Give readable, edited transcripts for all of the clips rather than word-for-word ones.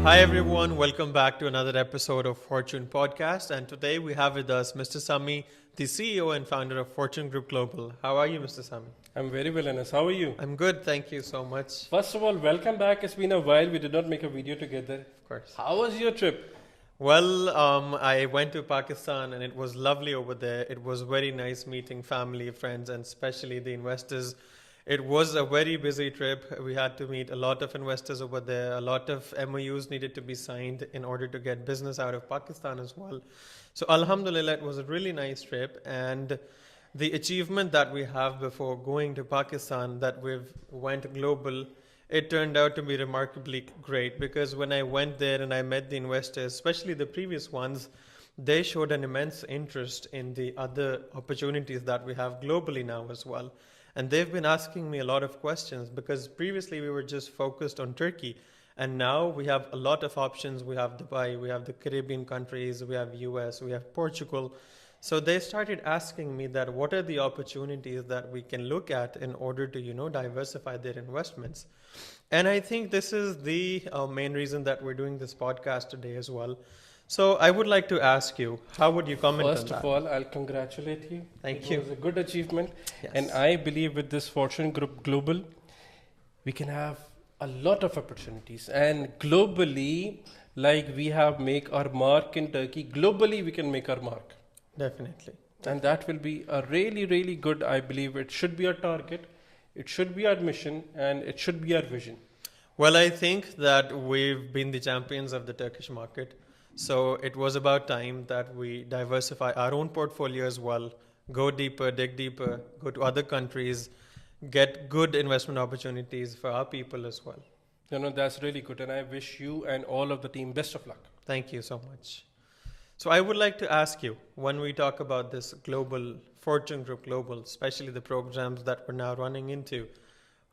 Hi everyone, welcome back to another episode of Fortune Podcast. And today we have with us Mr. Sami, the CEO and founder of Fortune Group Global. How are you, Mr. Sami? I'm very well, Anas. How are you? I'm good, thank you so much. First of all, welcome back. It's been a while. We did not make a video together. Of course. How was your trip? Well, I went to Pakistan and it was lovely over there. It was very nice meeting family, friends, and especially the investors. It was a very busy trip. We had to meet a lot of investors over there. A lot of MOUs needed to be signed in order to get business out of Pakistan as well. So, Alhamdulillah, it was a really nice trip. And the achievement that we have before going to Pakistan, that we've went global, it turned out to be remarkably great because when I went there and I met the investors, especially the previous ones, they showed an immense interest in the other opportunities that we have globally now as well. And they've been asking me a lot of questions because previously we were just focused on Turkey. And now we have a lot of options. We have Dubai, we have the Caribbean countries, we have US, we have Portugal. So they started asking me that what are the opportunities that we can look at in order to, diversify their investments. And I think this is the main reason that we're doing this podcast today as well. So I would like to ask you, how would you comment First on that? of all, I'll congratulate you. Thank you. It was a good achievement. Yes. And I believe with this Fortune Group Global, we can have a lot of opportunities. And globally, like we have make our mark in Turkey, globally we can make our mark. Definitely. And that will be a really, really good, I believe. It should be our target, it should be our mission, and it should be our vision. Well, I think that we've been the champions of the Turkish market. So it was about time that we diversify our own portfolio as well, go deeper, dig deeper, go to other countries, get good investment opportunities for our people as well. That's really good. And I wish you and all of the team best of luck. Thank you so much. So I would like to ask you, when we talk about this global, Fortune Group Global, especially the programs that we're now running into,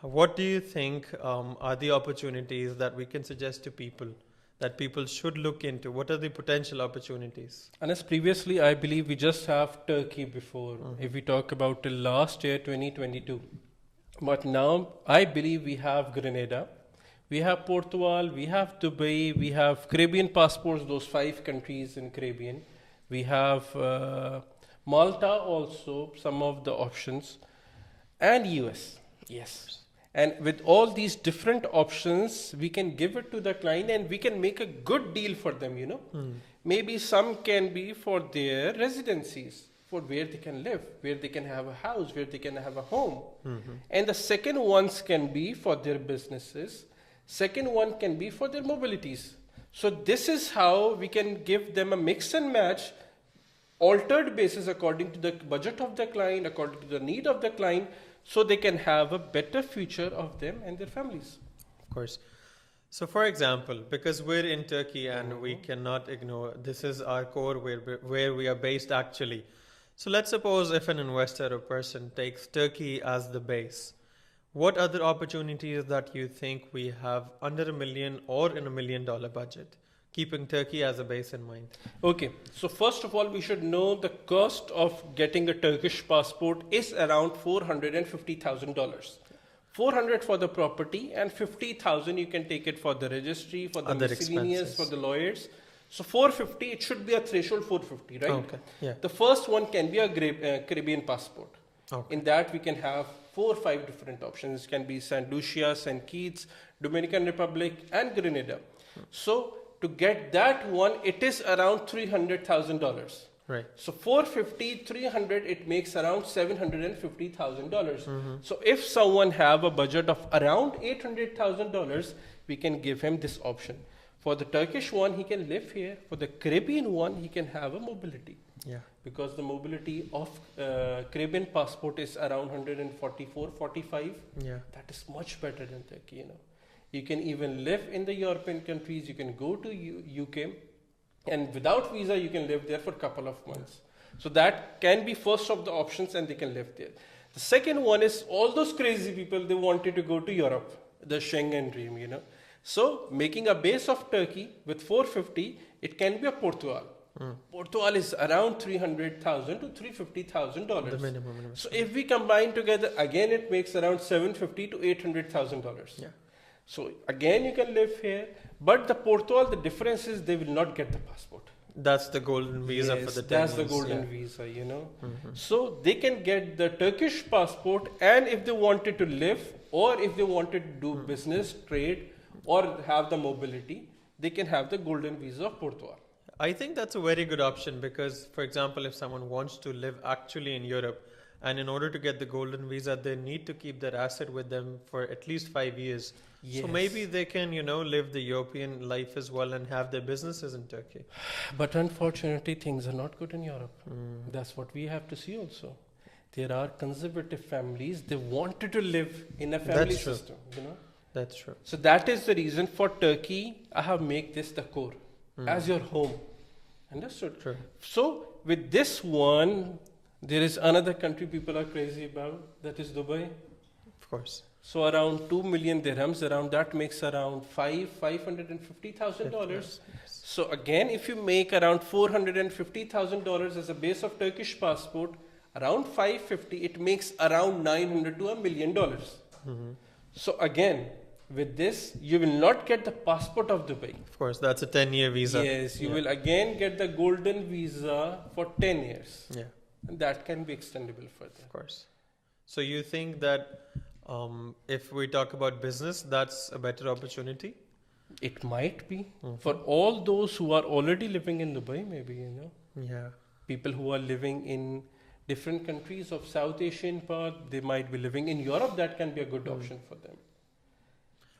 what do you think are the opportunities that we can suggest to people that people should look into? What are the potential opportunities? And as previously, I believe we just have Turkey before, if we talk about till last year, 2022. But now, I believe we have Grenada, we have Portugal, we have Dubai, we have Caribbean passports, those 5 countries in Caribbean. We have Malta also, some of the options, and US, yes. And with all these different options, we can give it to the client and we can make a good deal for them, Maybe some can be for their residencies, for where they can live, where they can have a house, where they can have a home. And the second ones can be for their businesses. Second one can be for their mobilities. So this is how we can give them a mix and match, altered basis according to the budget of the client, according to the need of the client, so they can have a better future of them and their families. Of course. So for example, because we're in Turkey and we cannot ignore, this is our core where we are based actually. So let's suppose if an investor or person takes Turkey as the base, what other opportunities that you think we have under $1 million or in $1 million budget, keeping Turkey as a base in mind? Okay, so first of all, we should know the cost of getting a Turkish passport is around $450,000. 400 for the property and 50,000 you can take it for the registry, for the Other miscellaneous, expenses. for the lawyers. So 450, it should be a threshold 450, right? Okay, yeah. The first one can be a Caribbean passport. Okay. In that we can have 4 or 5 different options. It can be St. Lucia, St. Kitts, Dominican Republic and Grenada. So to get that one, it is around $300,000. Right. So 450, 300, it makes around $750,000. So if someone have a budget of around $800,000, we can give him this option. For the Turkish one, he can live here. For the Caribbean one, he can have a mobility. Yeah. Because the mobility of Caribbean passport is around 144, 45. Yeah. That is much better than Turkey, You can even live in the European countries. You can go to UK. And without visa, you can live there for a couple of months. So that can be first of the options and they can live there. The second one is all those crazy people, they wanted to go to Europe, the Schengen dream, So making a base of Turkey with 450, it can be a Portugal. Portugal is around $300,000 to $350,000. The minimum. So if we combine together, again, it makes around $750,000 to $800,000. Yeah. So again, you can live here, but the Portugal, the difference is they will not get the passport. That's the golden visa for Yes, the 10 that's the years, golden yeah. visa, you know. So they can get the Turkish passport, and if they wanted to live, or if they wanted to do business, trade, or have the mobility, they can have the golden visa of Portugal. I think that's a very good option because, for example, if someone wants to live actually in Europe, and in order to get the golden visa, they need to keep that asset with them for at least 5 years. So maybe Yes. they can, live the European life as well and have their businesses in Turkey. But unfortunately, things are not good in Europe. That's what we have to see also. There are conservative families, they wanted to live in a family That's true. system, you know. That's true. So that is the reason for Turkey, I have made this the core as your home. Understood? True. So with this one, there is another country people are crazy about, that is Dubai. Of course. So around 2 million dirhams, around that makes around $550,000. Yes. So again, if you make around $450,000 as a base of Turkish passport, around 550, it makes around 900 to $1 million. So again, with this, you will not get the passport of Dubai. Of course, that's a 10-year visa. Yes, you Yeah. will again get the golden visa for 10 years. Yeah, And that can be extendable further. of course. So you think that if we talk about business, that's a better opportunity? It might be for all those who are already living in Dubai, maybe, you know, Yeah. people who are living in different countries of South Asian part, they might be living in Europe, that can be a good option for them.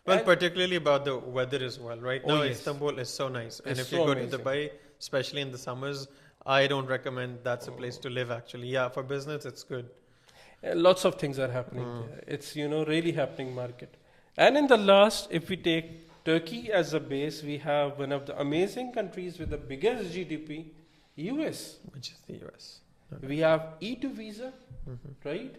Well, And- particularly about the weather as well. Right Oh, now, yes. Istanbul is so nice. And It's if you so go amazing. to Dubai, especially in the summers, I don't recommend that's a place to live actually. Yeah, for business, it's good. Lots of things are happening there. It's, you know, really happening market. And in the last, if we take Turkey as a base, we have one of the amazing countries with the biggest GDP, US. Which is the US. We have E2 visa, right?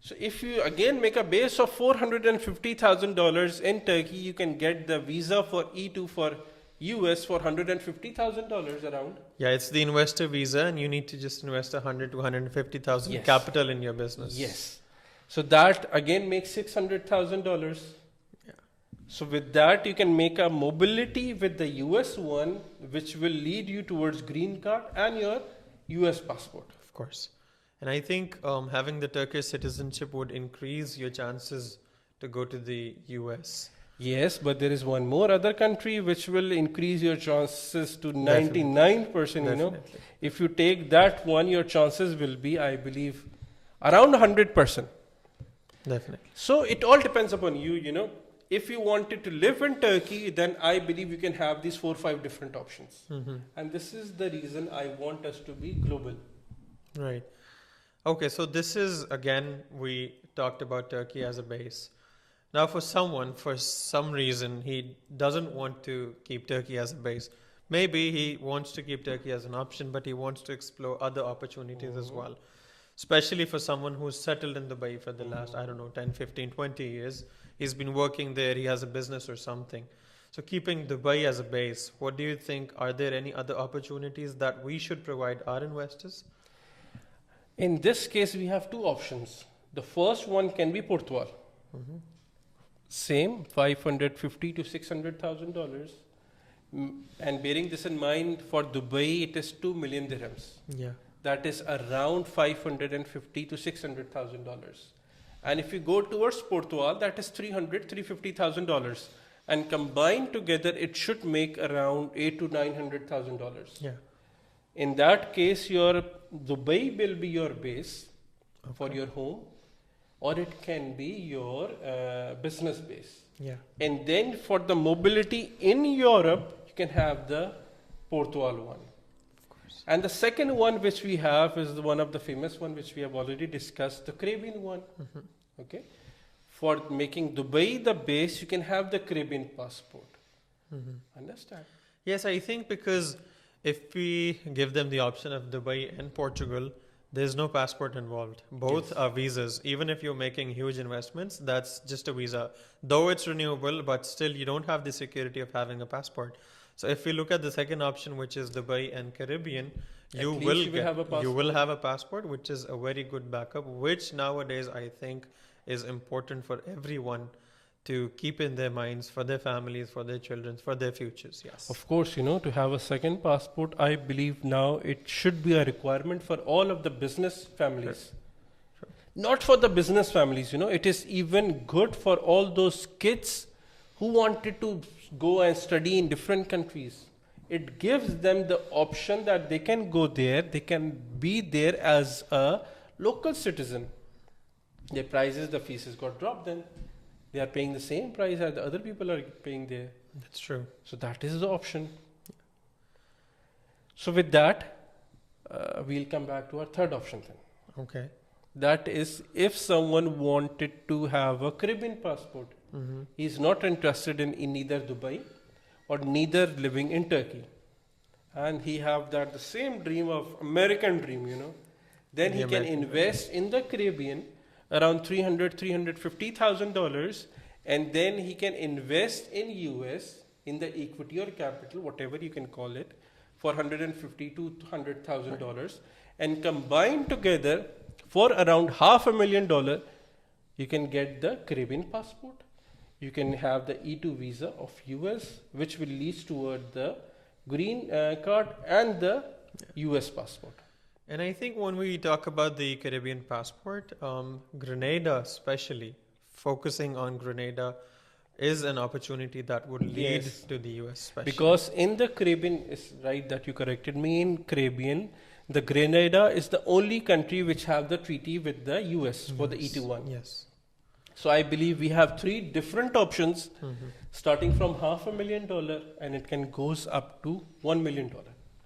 So if you again make a base of $450,000 in Turkey, you can get the visa for E2 for US for $150,000 around. Yeah, it's the investor visa, and you need to just invest 100 to 150,000 Yes. capital in your business. Yes. So that again makes $600,000. Yeah. So with that, you can make a mobility with the US one, which will lead you towards green card and your US passport. Of course. And I think having the Turkish citizenship would increase your chances to go to the US. Yes, but there is one more other country which will increase your chances to Definitely. 99%, you know. Definitely. If you take that one, your chances will be, I believe, around 100%. Definitely. So it all depends upon you, you know. If you wanted to live in Turkey, then I believe you can have these 4 or 5 different options. And this is the reason I want us to be global. Right. Okay, so this is, again, we talked about Turkey as a base. Now, for someone, for some reason, he doesn't want to keep Turkey as a base. Maybe he wants to keep Turkey as an option, but he wants to explore other opportunities as well. Especially for someone who's settled in Dubai for the last, I don't know, 10, 15, 20 years. He's been working there, he has a business or something. So keeping Dubai as a base, what do you think? Are there any other opportunities that we should provide our investors? In this case, we have 2 options. The first one can be Portugal. Same, $550 to $600,000. And bearing this in mind, for Dubai, it is 2 million dirhams. Yeah. That is around $550 to $600,000. And if you go towards Portugal, that is $350,000. And combined together, it should make around $800,000 to $900,000. Yeah. In that case, your Dubai will be your base for your home, or it can be your business base. Yeah. And then for the mobility in Europe, you can have the Portugal one. Of course. And the second one which we have is one of the famous one which we have already discussed, the Caribbean one. Okay. For making Dubai the base, you can have the Caribbean passport. Understand? Yes, I think because if we give them the option of Dubai and Portugal, there's no passport involved. Both are visas. Even if you're making huge investments, that's just a visa. Though it's renewable, but still you don't have the security of having a passport. So if we look at the second option, which is Dubai and Caribbean, you least will you will have a you will passport. have a passport, which is a very good backup, which nowadays I think is important for everyone to keep in their minds for their families, for their children, for their futures. Yes. Of course, to have a second passport, I believe now it should be a requirement for all of the business families. Sure. Not for the business families, it is even good for all those kids who wanted to go and study in different countries. It gives them the option that they can go there, they can be there as a local citizen. The prices, the fees got dropped, then they are paying the same price as the other people are paying there. That's true. So that is the option. So with that, we'll come back to our third option then. Okay. That is, if someone wanted to have a Caribbean passport, he's not interested in either Dubai or neither living in Turkey, and he have the same dream of American dream, then he can invest in the Caribbean around $350,000, and then he can invest in US in the equity or capital, whatever you can call it, for $150,000 to $200,000, and combined together for around $500,000, you can get the Caribbean passport. You can have the E2 visa of US, which will lead toward the green card and the US passport. And I think when we talk about the Caribbean passport, Grenada especially, focusing on Grenada is an opportunity that would lead to the US especially. Because in the Caribbean, it's right that you corrected me, in Caribbean, the Grenada is the only country which have the treaty with the US for the E21. Yes. So I believe we have three different options, starting from $500,000, and it can goes up to $1 million.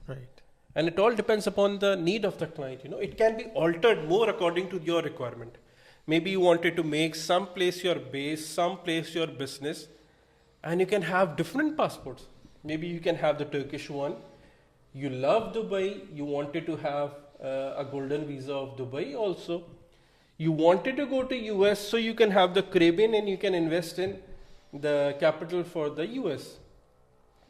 Right. And it all depends upon the need of the client. It can be altered more according to your requirement. Maybe you wanted to make some place your base, some place your business, and you can have different passports. Maybe you can have the Turkish one. You love Dubai, you wanted to have a golden visa of Dubai also. You wanted to go to US, so you can have the Caribbean and you can invest in the capital for the US.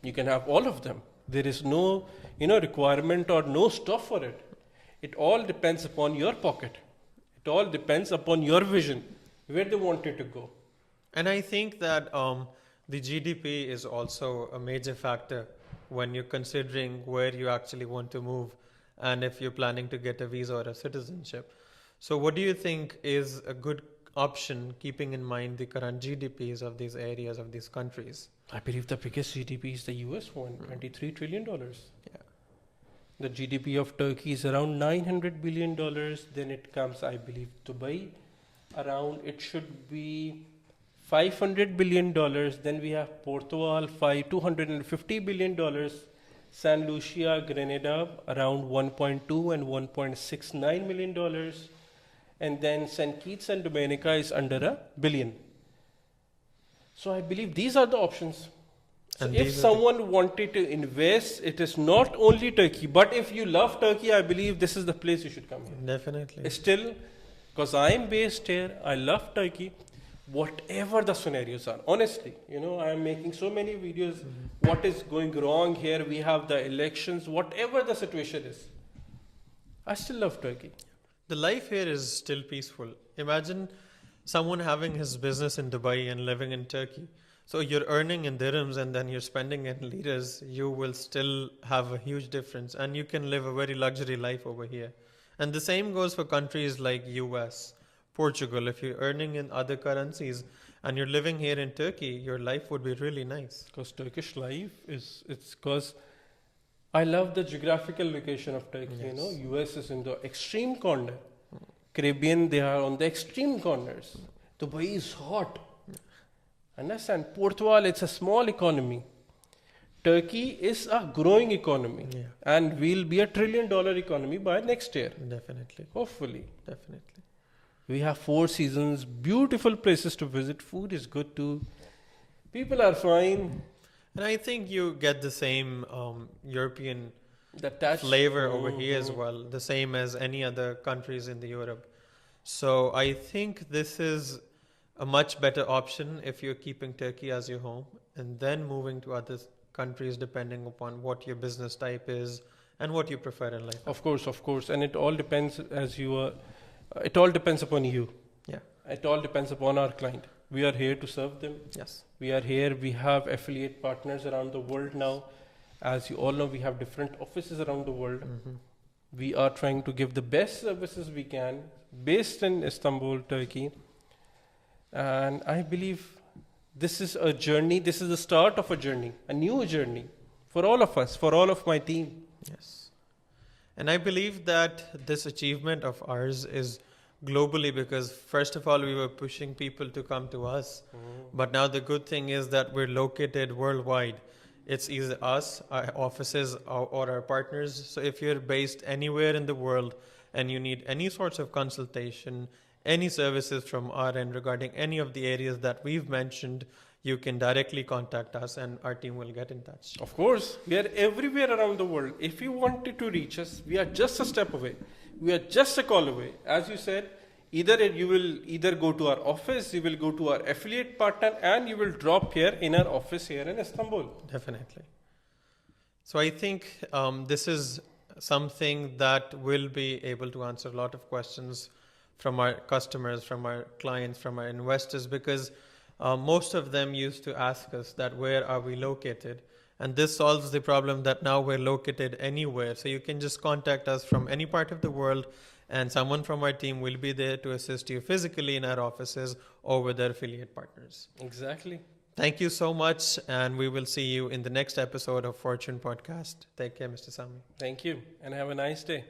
You can have all of them. There is no requirement or no stop for it. It all depends upon your pocket. It all depends upon your vision, where they wanted to go. And I think that the GDP is also a major factor when you're considering where you actually want to move and if you're planning to get a visa or a citizenship. So what do you think is a good option, keeping in mind the current GDPs of these areas, of these countries? I believe the biggest GDP is the US one, $23 trillion. Yeah. The GDP of Turkey is around $900 billion. Then it comes, I believe, Dubai. Around, it should be $500 billion. Then we have Portugal, $250 billion. San Lucia, Grenada, around 1.2 and $1.69 million. And then St. Kitts and Dominica is under $1 billion. So I believe these are the options. So if someone wanted to invest, it is not only Turkey, but if you love Turkey, I believe this is the place you should come here. Definitely. Still, because I am based here, I love Turkey, whatever the scenarios are. Honestly, I am making so many videos, what is going wrong here, we have the elections, whatever the situation is. I still love Turkey. The life here is still peaceful. Imagine someone having his business in Dubai and living in Turkey. So you're earning in dirhams and then you're spending in liras, you will still have a huge difference and you can live a very luxury life over here. And the same goes for countries like US, Portugal. If you're earning in other currencies and you're living here in Turkey, your life would be really nice. Because Turkish life it's because I love the geographical location of Turkey. Yes. US is in the extreme corner. Caribbean, they are on the extreme corners. Dubai is hot. Understand? Portugal, it's a small economy. Turkey is a growing economy. Yeah. And will be $1 trillion economy by next year. Definitely. Hopefully. Definitely. We have 4 seasons, beautiful places to visit. Food is good too. People are fine. And I think you get the same European The touch flavor over here as well, the same as any other countries in the Europe. So I think this is a much better option if you're keeping Turkey as your home and then moving to other countries depending upon what your business type is and what you prefer in life. Of course. And it all depends it all depends upon you. Yeah. It all depends upon our client. We are here to serve them. Yes. We are here. We have affiliate partners around the world now. As you all know, we have different offices around the world. We are trying to give the best services we can, based in Istanbul, Turkey. And I believe this is a journey. This is the start of a journey, a new journey for all of us, for all of my team. Yes. And I believe that this achievement of ours is globally because, first of all, we were pushing people to come to us. But now the good thing is that we're located worldwide. It's either us, our offices, or our partners. So if you're based anywhere in the world and you need any sorts of consultation, any services from our end regarding any of the areas that we've mentioned, you can directly contact us and our team will get in touch. Of course, we are everywhere around the world. If you wanted to reach us, we are just a step away. We are just a call away. As you said, you will either go to our office, you will go to our affiliate partner, and you will drop here in our office here in Istanbul. Definitely. So I think this is something that will be able to answer a lot of questions from our customers, from our clients, from our investors, because most of them used to ask us that where are we located? And this solves the problem that now we're located anywhere. So you can just contact us from any part of the world and someone from our team will be there to assist you physically in our offices or with our affiliate partners. Exactly. Thank you so much, and we will see you in the next episode of Fortune Podcast. Take care, Mr. Sami. Thank you, and have a nice day.